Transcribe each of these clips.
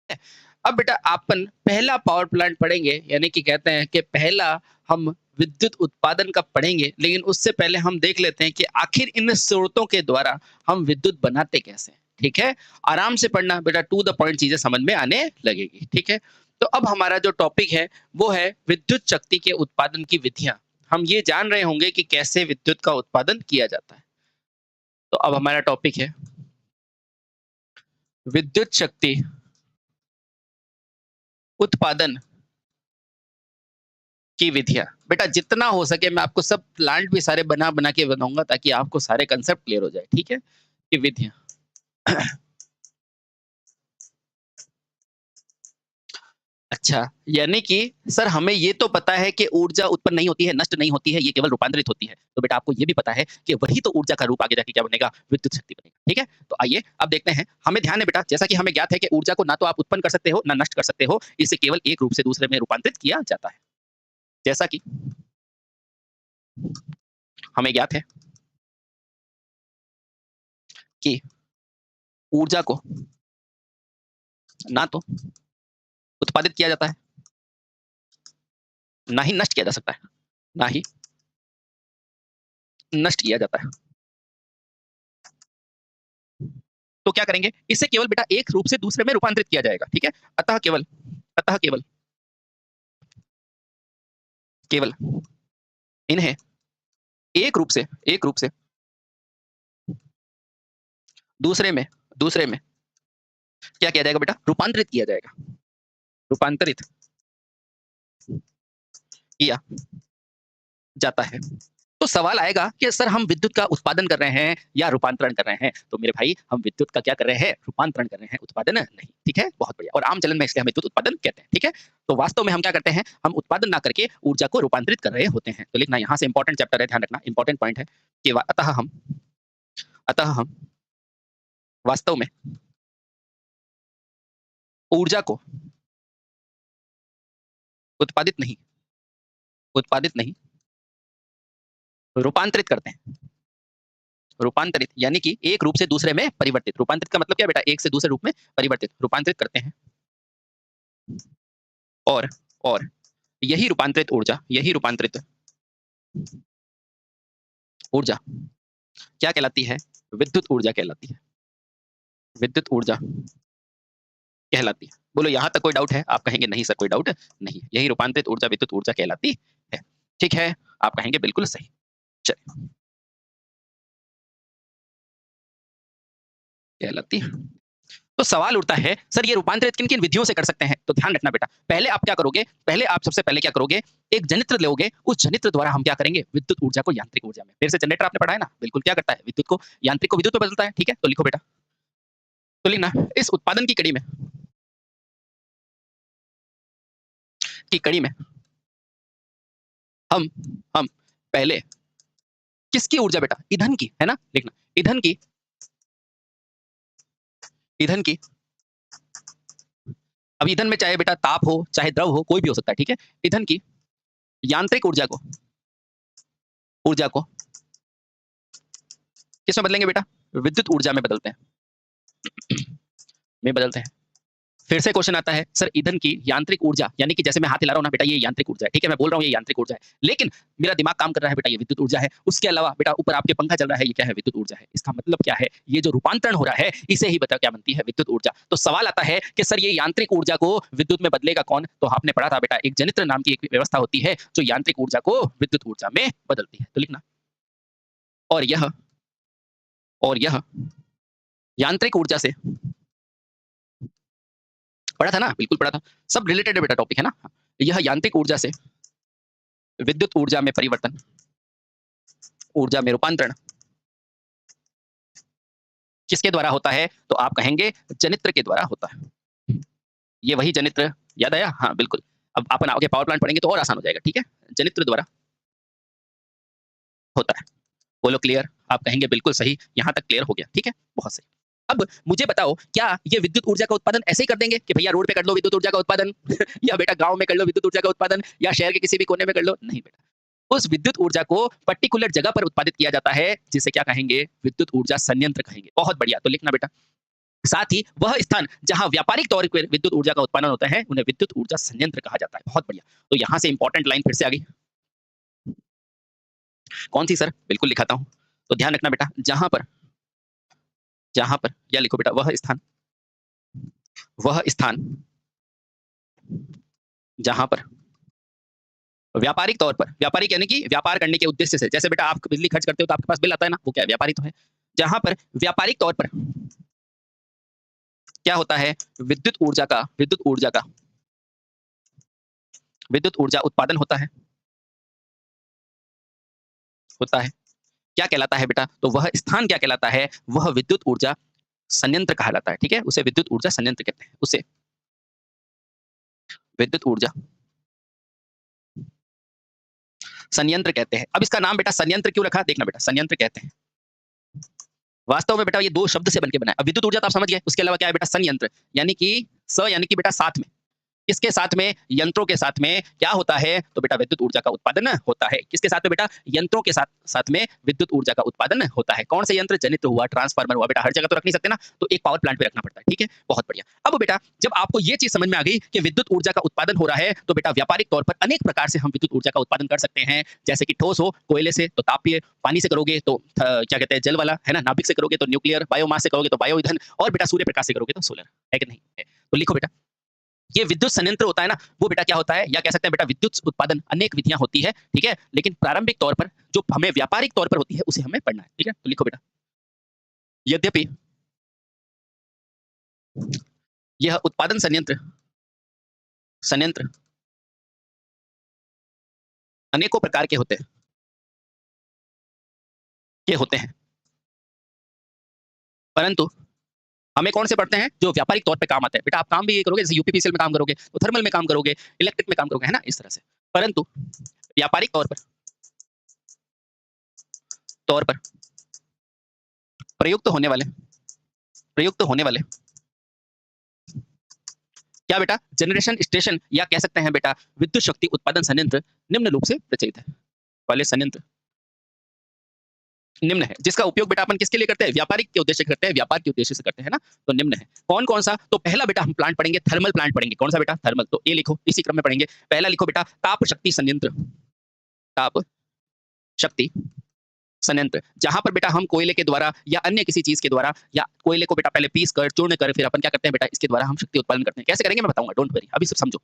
अब बेटा अपन पहला पावर प्लांट पढ़ेंगे, यानी कि कहते हैं कि पहला हम विद्युत उत्पादन का पढ़ेंगे, लेकिन उससे पहले हम देख लेते हैं कि आखिर इन स्रोतों के द्वारा हम विद्युत बनाते कैसे हैं। ठीक है, आराम से पढ़ना बेटा, टू द पॉइंट चीजें समझ में आने लगेगी। ठीक है, तो अब हमारा जो टॉपिक है वो है विद्युत शक्ति के उत्पादन की विधियां। हम ये जान रहे होंगे कि कैसे विद्युत का उत्पादन किया जाता है। तो अब हमारा टॉपिक है विद्युत शक्ति उत्पादन की विधियां। बेटा जितना हो सके मैं आपको सब प्लांट भी सारे बना बना के बनाऊंगा, ताकि आपको सारे कंसेप्ट क्लियर हो जाए। ठीक है, कि विधियां। अच्छा, यानी कि सर हमें ये तो पता है कि ऊर्जा उत्पन्न नहीं होती है, नष्ट नहीं होती है, ये केवल रूपांतरित होती है। तो बेटा आपको ये भी पता है कि वही तो ऊर्जा का रूप आगे जाके क्या बनेगा, विद्युत शक्ति बनेगा। ठीक है, तो आइए अब देखते हैं। हमें ध्यान है बेटा, जैसा कि हमें ज्ञात है कि ऊर्जा को ना तो आप उत्पन्न कर सकते हो ना नष्ट कर सकते हो, इसे केवल एक रूप से दूसरे में रूपांतरित किया जाता है। जैसा कि हमें ज्ञात है कि ऊर्जा को ना तो उत्पादित किया जाता है, ना ही नष्ट किया जा सकता है, ना ही नष्ट किया जाता है। तो क्या करेंगे, इसे केवल बेटा एक रूप से दूसरे में रूपांतरित किया जाएगा। ठीक है, अतः केवल अतः केवल केवल इन्हें एक रूप से दूसरे में दूसरे में क्या किया जाएगा बेटा, रूपांतरित किया जाएगा। रूपांतरित किया जाता है। तो सवाल आएगा कि सर हम विद्युत का उत्पादन कर रहे हैं या रूपांतरण कर रहे हैं। तो मेरे भाई हम विद्युत का क्या कर रहे हैं, रूपांतरण कर रहे हैं, उत्पादन नहीं। ठीक है, बहुत बढ़िया। और आम चलन में इसलिए हम विद्युत उत्पादन कहते हैं। ठीक है, तो वास्तव में हम क्या करते हैं, हम उत्पादन ना करके ऊर्जा को रूपांतरित कर रहे होते हैं। तो लिखना, यहाँ से इंपॉर्टेंट चैप्टर है, ध्यान रखना, इंपॉर्टेंट पॉइंट है कि अतः हम वास्तव में ऊर्जा को उत्पादित नहीं उत्पादित नहीं रूपांतरित करते हैं। रूपांतरित यानी कि एक रूप से दूसरे में परिवर्तित। रूपांतरित का मतलब क्या बेटा, एक से दूसरे रूप में परिवर्तित, रूपांतरित करते हैं। और और यही रूपांतरित ऊर्जा क्या कहलाती है, विद्युत ऊर्जा कहलाती है। विद्युत ऊर्जा कहलाती है। बोलो यहाँ तक कोई डाउट है? आप कहेंगे नहीं सर कोई डाउट नहीं, यही रूपांतरित ऊर्जा विद्युत ऊर्जा कहलाती है। ठीक है, आप कहेंगे बिल्कुल सही। चलिए, कहलाती है। तो सवाल उठता है सर ये रूपांतरित किन किन विधियों से कर सकते हैं। तो ध्यान रखना बेटा, पहले आप क्या करोगे, पहले आप सबसे पहले क्या करोगे, एक जनित्र लोगे, उस जनित्र द्वारा हम क्या करेंगे, विद्युत ऊर्जा को यांत्रिक ऊर्जा में। फिर से जनरेटर आपने पढ़ा है ना, बिल्कुल क्या करता है, विद्युत को यांत्रिक को विद्युत में बदलता है। ठीक है, तो लिखो बेटा, तो लिखना, इस उत्पादन की कड़ी में हम हम पहले किसकी ऊर्जा बेटा, ईंधन की, है ना, लिखना, ईंधन की। अब ईंधन में चाहे बेटा ताप हो चाहे द्रव हो, कोई भी हो सकता है। ठीक है, ईंधन की यांत्रिक ऊर्जा को किसमें बदलेंगे बेटा, विद्युत ऊर्जा में बदलते हैं में बदलते हैं। फिर से क्वेश्चन आता है सर ईंधन की यांत्रिक ऊर्जा, यानी कि जैसे मैं हाथ हिला रहा हूं ना बेटा, ये यांत्रिक ऊर्जा है। ठीक है, मैं बोल रहा हूं ये यांत्रिक ऊर्जा है, लेकिन मेरा दिमाग काम कर रहा है बेटा, ये विद्युत ऊर्जा है। उसके अलावा बेटा ऊपर आपके पंखा चल रहा है, ये क्या है, विद्युत ऊर्जा है। इसका मतलब क्या है, ये जो रूपांतरण हो रहा है इसे ही बता क्या बनती है, विद्युत ऊर्जा। तो सवाल आता है कि सर ये यांत्रिक ऊर्जा को विद्युत में बदलेगा कौन। तो आपने पढ़ा था बेटा, एक जनित्र नाम की एक व्यवस्था होती है जो यांत्रिक ऊर्जा को विद्युत ऊर्जा में बदलती है। तो लिखना, और यह और यह यांत्रिक ऊर्जा से, पढ़ा था ना, बिल्कुल पढ़ा था, सब रिलेटेड है बेटा, टॉपिक है ना। यह यांत्रिक ऊर्जा से विद्युत ऊर्जा में परिवर्तन, ऊर्जा में रूपांतरण किसके द्वारा होता है। तो आप कहेंगे जनित्र के द्वारा होता है। ये वही जनित्र, याद आया, हाँ बिल्कुल। अब अपन आगे पावर प्लांट पढ़ेंगे तो और आसान हो जाएगा। ठीक है, जनित्र द्वारा होता है। बोलो क्लियर, आप कहेंगे बिल्कुल सही, यहाँ तक क्लियर हो गया। ठीक है, बहुत सही। अब मुझे बताओ, क्या ये विद्युत ऊर्जा का उत्पादन ऐसे ही कर देंगे कि भैया रोड पे कर लो विद्युत ऊर्जा का उत्पादन या बेटा गांव में कर लो विद्युत ऊर्जा का उत्पादन, या शहर के किसी भी कोने में कर लो? नहीं बेटा, उस विद्युत ऊर्जा को पर्टिकुलर जगह पर उत्पादित किया जाता है, जिसे क्या कहेंगे, विद्युत ऊर्जा संयंत्र कहेंगे। बहुत बढ़िया, तो लिखना बेटा, साथ ही वह स्थान जहां व्यापारिक तौर पर विद्युत ऊर्जा का उत्पादन होता है उन्हें विद्युत ऊर्जा संयंत्र कहा जाता है। बहुत बढ़िया। तो यहां से इंपॉर्टेंट लाइन फिर से आ गई। कौन सी सर? बिल्कुल लिखाता हूं। तो ध्यान रखना बेटा, जहां पर या लिखो बेटा, वह स्थान जहां पर व्यापारिक तौर पर, व्यापारिक यानी कि व्यापार करने के उद्देश्य से, जैसे बेटा आप बिजली खर्च करते हो तो आपके पास बिल आता है ना, वो क्या है? व्यापारी तो है। जहां पर व्यापारिक तौर पर क्या होता है? विद्युत ऊर्जा उत्पादन होता है। क्या कहलाता है बेटा? तो वह स्थान क्या कहलाता है? वह विद्युत ऊर्जा संयंत्र कहलाता है। ठीक है, उसे विद्युत ऊर्जा संयंत्र कहते हैं। उसे विद्युत ऊर्जा संयंत्र कहते हैं। अब इसका नाम बेटा संयंत्र क्यों रखा? देखना बेटा, संयंत्र कहते हैं, वास्तव में बेटा ये दो शब्द से बनके बना है। अब विद्युत ऊर्जा तो आप समझ गए, उसके अलावा क्या है बेटा? संयंत्र यानी कि यानी कि बेटा साथ में, किसके साथ में? यंत्रों के साथ में क्या होता है? तो बेटा विद्युत ऊर्जा का उत्पादन होता है। किसके साथ में बेटा? यंत्रों के साथ में विद्युत ऊर्जा का उत्पादन होता है। कौन से यंत्र? जनित्र हुआ, ट्रांसफार्मर हुआ। बेटा हर जगह तो रख नहीं सकते ना, तो एक पावर प्लांट पे रखना पड़ता है। ठीक है, बहुत बढ़िया। अब बेटा जब आपको ये चीज समझ में आ गई कि विद्युत ऊर्जा का उत्पादन हो रहा है, तो बेटा व्यापारिक तौर पर अनेक प्रकार से हम विद्युत ऊर्जा का उत्पादन कर सकते हैं। जैसे कि ठोस हो, कोयले से तो तापीय, पानी से करोगे तो क्या कहते हैं, जल वाला, है ना, नाभिक से करोगे तो न्यूक्लियर, बायोमास से करोगे तो बायो ईंधन, और बेटा सूर्य प्रकाश से करोगे तो सोलर, है कि नहीं है? तो लिखो बेटा, ये विद्युत संयंत्र होता है ना, वो बेटा क्या होता है, या कह सकते हैं बेटा विद्युत उत्पादन अनेक विधियां होती है। ठीक है, लेकिन प्रारंभिक तौर पर जो हमें व्यापारिक तौर पर होती है उसे हमें पढ़ना है। ठीक है, तो लिखो बेटा, यद्यपि यह उत्पादन संयंत्र अनेकों प्रकार के होते हैं, परंतु हमें कौन से पढ़ते हैं? जो व्यापारिक तौर पे काम आते हैं। बेटा आप काम भी ये करोगे, जैसे यूपीपीसीएल में काम करोगे तो थर्मल में काम करोगे, इलेक्ट्रिक में काम करोगे, है ना, इस तरह से। परंतु व्यापारिक तौर पर प्रयुक्त होने वाले क्या बेटा? जनरेशन स्टेशन, या कह सकते हैं बेटा विद्युत शक्ति उत्पादन संयंत्र निम्न रूप से प्रचलित है। पहले संयंत्र निम्न है, जिसका उपयोग बेटा अपन किसके लिए करते हैं? व्यापारिक के उद्देश्य से करते हैं, व्यापार के उद्देश्य से करते हैं ना। तो निम्न है, कौन कौन सा? तो पहला बेटा हम प्लांट पढ़ेंगे, थर्मल प्लांट पढ़ेंगे। कौन सा बेटा? थर्मल। तो ए लिखो, इसी क्रम में पढ़ेंगे। पहला लिखो बेटा ताप शक्ति संयंत्र, ताप शक्ति संयंत्र, जहां पर बेटा हम कोयले के द्वारा या अन्य किसी चीज के द्वारा, या कोयले को बेटा पहले पीस कर, चूर्ण कर, फिर अपन क्या करते हैं बेटा, इसके द्वारा हम शक्ति उत्पादन करते हैं। कैसे करेंगे मैं बताऊंगा, डोंट वरी, अभी सिर्फ समझो।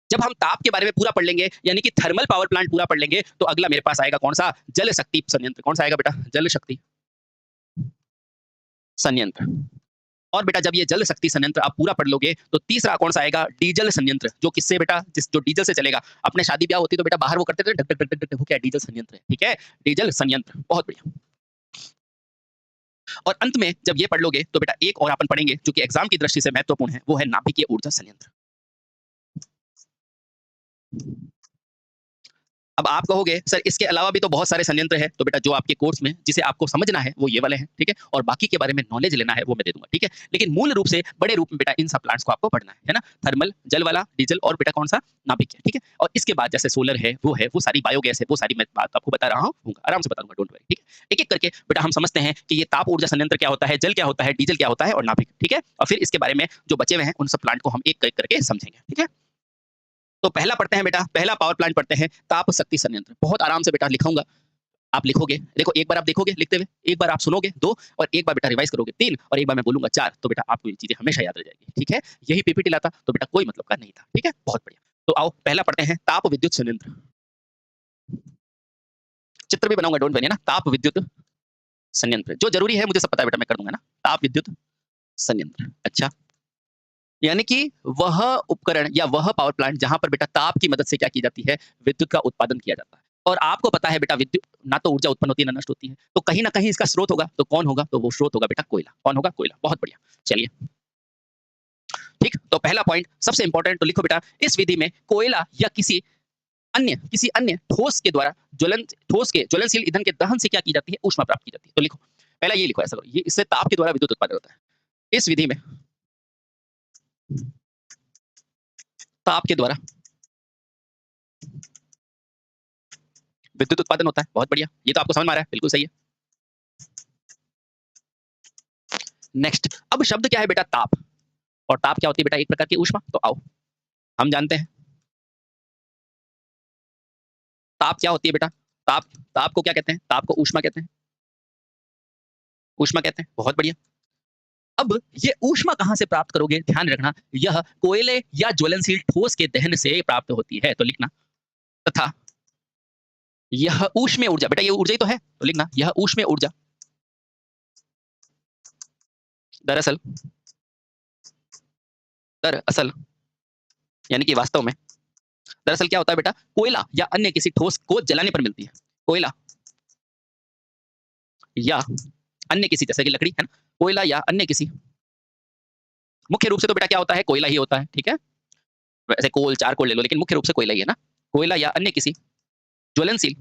जब हम ताप के बारे में पूरा पढ़ लेंगे, यानी कि थर्मल पावर प्लांट पूरा पढ़ लेंगे, तो अगला मेरे पास आएगा कौन सा? जल शक्ति संयंत्र। कौन सा आएगा बेटा? जल शक्ति संयंत्र। और बेटा जब ये जल शक्ति संयंत्र आप पूरा पढ़ लोगे, तो तीसरा कौन सा आएगा? डीजल संयंत्र, जो किससे बेटा? जो डीजल से चलेगा। अपने शादी ब्याह होती तो बेटा बाहर वो करते थे, ढक ढक ढक ढक, वो क्या है? डीजल संयंत्र है। ठीक है, डीजल संयंत्र, बहुत बढ़िया। और अंत में जब ये पढ़ लोगे, तो बेटा एक और अपन पढ़ेंगे जो कि एग्जाम की दृष्टि से महत्वपूर्ण है, वो है नाभिकीय ऊर्जा संयंत्र। अब आप कहोगे सर इसके अलावा भी तो बहुत सारे संयंत्र हैं, तो बेटा जो आपके कोर्स में जिसे आपको समझना है वो ये वाले हैं। ठीक है, और बाकी के बारे में नॉलेज लेना है वो मैं दे दूंगा। ठीक है, लेकिन मूल रूप से बड़े रूप में बेटा इन सब प्लांट्स को आपको पढ़ना है ना। थर्मल, जल वाला, डीजल, और बेटा कौन सा? नाभिकीय। ठीक है, और इसके बाद जैसे सोलर है, वो सारी बायोगैस है, वो सारी मैं बात आपको बता रहा हूँ, आराम से बताऊंगा, डोंट वरी। ठीक है, एक एक करके बेटा हम समझते हैं कि ये ताप ऊर्जा संयंत्र क्या होता है, जल क्या होता है, डीजल क्या होता है, और नाभिक। ठीक है, और फिर इसके बारे में जो बचे हुए हैं उन सब प्लांट को हम एक एक करके समझेंगे। ठीक है, तो पहला पढ़ते हैं बेटा, पहला पावर प्लांट पढ़ते हैं, ताप शक्ति संयंत्र। बहुत आराम से बेटा लिखाऊंगा, आप लिखोगे। देखो एक बार आप देखोगे लिखते हुए, एक बार आप सुनोगे 2, और एक बार बेटा रिवाइज करोगे 3, और एक बार मैं बोलूंगा 4, तो बेटा आपको ये चीजें हमेशा याद रह जाएगी। ठीक है, यही पीपीटी लाता तो बेटा कोई मतलब का नहीं था। ठीक है, बहुत बढ़िया। तो आओ पहला पढ़ते हैं, ताप विद्युत संयंत्र। चित्र भी बनाऊंगा, डोंट वरी ना। ताप विद्युत संयंत्र जो जरूरी है मुझे सब पता है बेटा, मैं कर दूंगा ना। ताप विद्युत संयंत्र, अच्छा, यानी कि वह उपकरण या वह पावर प्लांट जहां पर बेटा ताप की मदद से क्या की जाती है? विद्युत का उत्पादन किया जाता है। और आपको पता है बेटा विद्युत ना तो ऊर्जा उत्पन्न होती है ना नष्ट होती है, तो कहीं ना कहीं इसका स्रोत होगा। तो कौन होगा? तो वो स्रोत होगा बेटा कोयला। कौन होगा? कोयला। बहुत बढ़िया, चलिए ठीक। तो पहला पॉइंट सबसे इंपॉर्टेंट, तो लिखो बेटा, इस विधि में कोयला या किसी अन्य ठोस के ज्वलनशील ईंधन के दहन से क्या की जाती है? ऊष्मा प्राप्त की जाती है। तो लिखो पहला ये लिखो, ऐसा करो, ये इससे ताप के द्वारा विद्युत उत्पादन होता है। इस विधि में ताप के द्वारा विद्युत उत्पादन होता है। बहुत बढ़िया, ये तो आपको समझ में आ रहा है, बिल्कुल सही है। नेक्स्ट, अब शब्द क्या है बेटा? ताप। और ताप क्या होती है बेटा? एक प्रकार की ऊष्मा। तो आओ हम जानते हैं ताप क्या होती है बेटा। ताप, ताप को क्या कहते हैं? ताप को ऊष्मा कहते हैं। ऊष्मा कहते हैं, बहुत बढ़िया। अब ये ऊष्मा कहां से प्राप्त करोगे? ध्यान रखना, यह कोयले या ज्वलनशील ठोस के दहन से प्राप्त होती है। तो लिखना, तथा यह ऊष्मीय ऊर्जा, बेटा ये ऊर्जा ही तो है, तो लिखना यह ऊष्मीय ऊर्जा दरअसल दरअसल यानी कि वास्तव में, दरअसल क्या होता है बेटा? कोयला या अन्य किसी ठोस को जलाने पर मिलती है। कोयला या अन्य किसी, जैसे कि लकड़ी है ना, कोयला या अन्य किसी, मुख्य रूप से तो बेटा क्या होता है? कोयला ही होता है, ठीक है। वैसे कोल, चारकोल ले लो, लेकिन मुख्य रूप से कोयला ही है ना। कोयला या अन्य किसी ज्वलनशील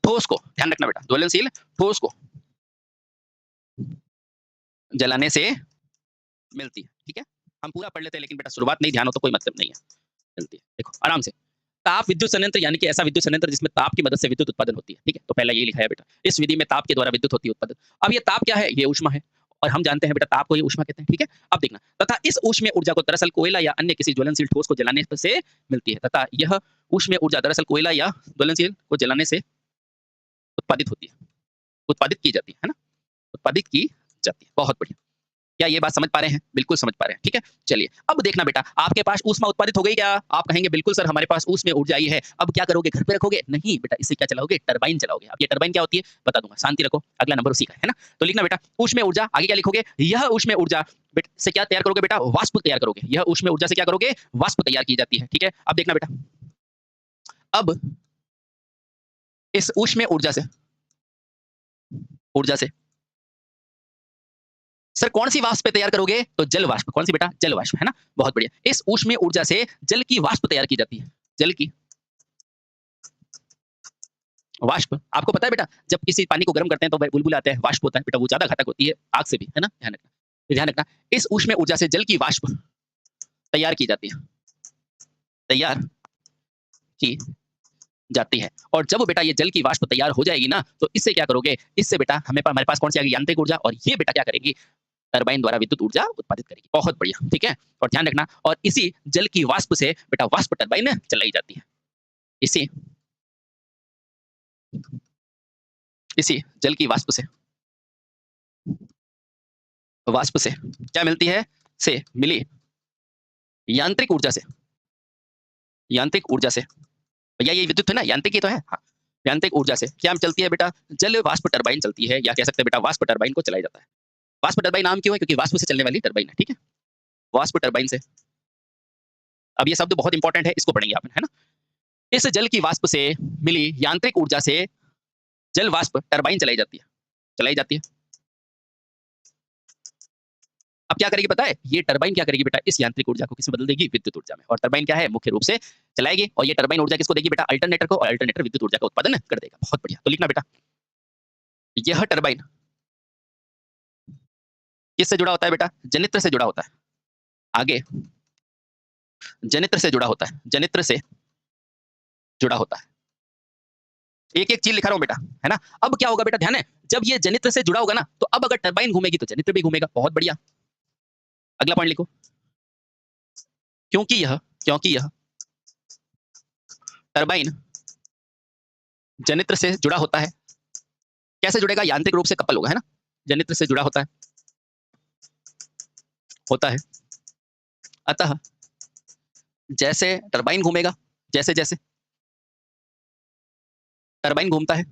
ठोस को, ध्यान रखना बेटा, ज्वलनशील ठोस को जलाने से मिलती है, ठीक है। हम पूरा पढ़ लेते हैं, लेकिन बेटा शुरुआत नहीं ध्यान हो तो कोई मतलब नहीं है। मिलती है, देखो आराम से। ताप विद्युत संयंत्र यानी कि ऐसा विद्युत संयंत्र जिसमें ताप की मदद से विद्युत उत्पादन होती है, ठीक है। तो पहला यही लिखा है बेटा, इस विधि में ताप के द्वारा विद्युत होती है उत्पादन। अब ये ताप क्या है? ये ऊष्मा है, और हम जानते हैं बेटा ताप को ये ऊष्मा कहते हैं, ठीक है। अब देखना, तथा इस ऊष्मीय ऊर्जा को दरअसल कोयला या अन्य किसी ज्वलनशील ठोस को जलाने से मिलती है। तथा यह ऊष्मीय ऊर्जा दरअसल कोयला या ज्वलनशील को जलाने से उत्पादित होती है, उत्पादित की जाती है ना, उत्पादित की जाती है। बहुत बढ़िया। क्या ये बात समझ पा रहे हैं? बिल्कुल समझ पा रहे हैं, ठीक है। चलिए अब देखना बेटा, आपके पास ऊष्मा उत्पादित हो गई क्या? आप कहेंगे बिल्कुल सर हमारे पास ऊष्मीय ऊर्जा आई है। अब क्या करोगे? घर पे रखोगे? नहीं बेटा, इससे क्या चलाओगे? टरबाइन चलाओगे। अब ये टरबाइन क्या होती है बता दूंगा, शांति रखो, अगला नंबर उसी का है ना। तो लिखना बेटा ऊष्मीय ऊर्जा, आगे क्या लिखोगे? यह ऊष्मीय ऊर्जा से क्या तैयार करोगे बेटा? वाष्प तैयार करोगे। यह ऊष्मीय ऊर्जा से क्या करोगे? वाष्प तैयार की जाती है, ठीक है। अब देखना बेटा, अब इस ऊष्मीय ऊर्जा से सर कौन सी वाष्प तैयार करोगे? तो जल वाष्प। कौन सी बेटा? जल वाष्प, है ना। बहुत बढ़िया। इस ऊष्मीय ऊर्जा से जल की वाष्प तैयार की जाती है। जल की वाष्प, आपको पता है बेटा, जब किसी पानी को गर्म करते हैं तो बुलबुले आते हैं, वाष्प होता है बेटा, वो ज्यादा घातक होती है आग से भी, है ना। ध्यान रखना, ध्यान रखना। इस ऊष्मीय ऊर्जा से जल की वाष्प तैयार की जाती है, तैयार की जाती है। और जब बेटा ये जल की वाष्प तैयार हो जाएगी ना, तो इससे क्या करोगे? इससे बेटा हमारे पास कौन सी आ गई? यांत्रिक ऊर्जा। और ये बेटा क्या करेगी? टरबाइन द्वारा विद्युत ऊर्जा उत्पादित करेगी। बहुत बढ़िया, ठीक है। और ध्यान रखना, और इसी जल की वाष्प से बेटा वाष्प टरबाइन चलाई जाती है। इसी इसी जल की वाष्प से क्या मिलती है? से मिली यांत्रिक ऊर्जा से, यांत्रिक ऊर्जा से, भैया ये विद्युत है ना, यांत्रिक ही तो है, हाँ। यांत्रिक ऊर्जा से क्या चलती है बेटा? जल वाष्प टरबाइन चलती है, या कह सकते हैं बेटा वाष्प टरबाइन को चलाया जाता है। वाष्प टरबाइन नाम क्यों है? क्योंकि वाष्प से चलने वाली टरबाइन है, ठीक है। वाष्प टरबाइन से, अब ये शब्द बहुत इंपॉर्टेंट है, इसको पढ़ेंगे आप, है ना। इस जल की वाष्प से मिली यांत्रिक ऊर्जा से जल वाष्प टरबाइन चलाई जाती है, चलाई जाती है। अब क्या करेगी पता है? ये टरबाइन क्या करेगी बेटा? इस यांत्रिक ऊर्जा को किसमें बदल देगी? विद्युत ऊर्जा में। और टरबाइन क्या है? मुख्य रूप से चलाएगी, और ये टरबाइन ऊर्जा किसको देगी बेटा? अल्टरनेटर को, और अल्टरनेटर विद्युत ऊर्जा का उत्पादन कर देगा। बहुत बढ़िया। तो लिखना बेटा, यह टरबाइन किससे जुड़ा होता है बेटा? जनित्र से जुड़ा होता है। आगे जनित्र से जुड़ा होता है, जनित्र से जुड़ा होता है। एक एक चीज लिखा रहा हूं बेटा, है ना। अब क्या होगा बेटा? ध्यान है, जब ये जनित्र से जुड़ा होगा ना, तो अब अगर टरबाइन घूमेगी तो जनित्र भी घूमेगा। बहुत बढ़िया। अगला पॉइंट लिखो, क्योंकि यह टरबाइन जनित्र से जुड़ा होता है। कैसे जुड़ेगा? यांत्रिक रूप से कपल होगा, है ना। जनित्र से जुड़ा होता है। अतः जैसे टरबाइन घूमेगा, जैसे जैसे टरबाइन घूमता है,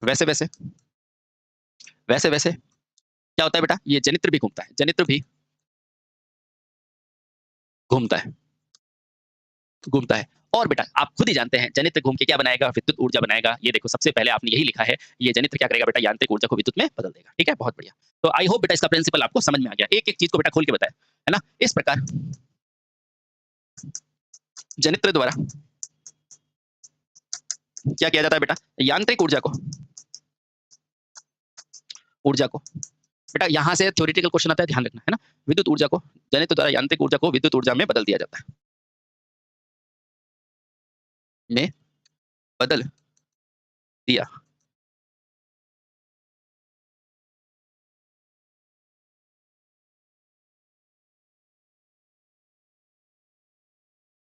वैसे वैसे क्या होता है बेटा? ये जनित्र भी घूमता है, जनित्र भी घूमता है, घूमता है। और बेटा आप खुद ही जानते हैं, जनित्र घूम के क्या बनाएगा? विद्युत ऊर्जा बनाएगा। ये देखो सबसे पहले आपने यही लिखा है, ये जनित्र क्या करेगा बेटा? यांत्रिक ऊर्जा को विद्युत में बदल देगा, ठीक है। बहुत बढ़िया। तो आई होप बेटा इसका प्रिंसिपल आपको समझ में आ गया। एक एक चीज को बेटा खोल के बताया, है ना। इस प्रकार जनित्र द्वारा क्या किया जाता है बेटा? यांत्रिक ऊर्जा को बेटा यहां से थ्योरेटिकल क्वेश्चन आता है, ध्यान रखना, है ना। विद्युत ऊर्जा को, जनित्र द्वारा यांत्रिक ऊर्जा को विद्युत ऊर्जा में बदल दिया जाता है, में बदल दिया।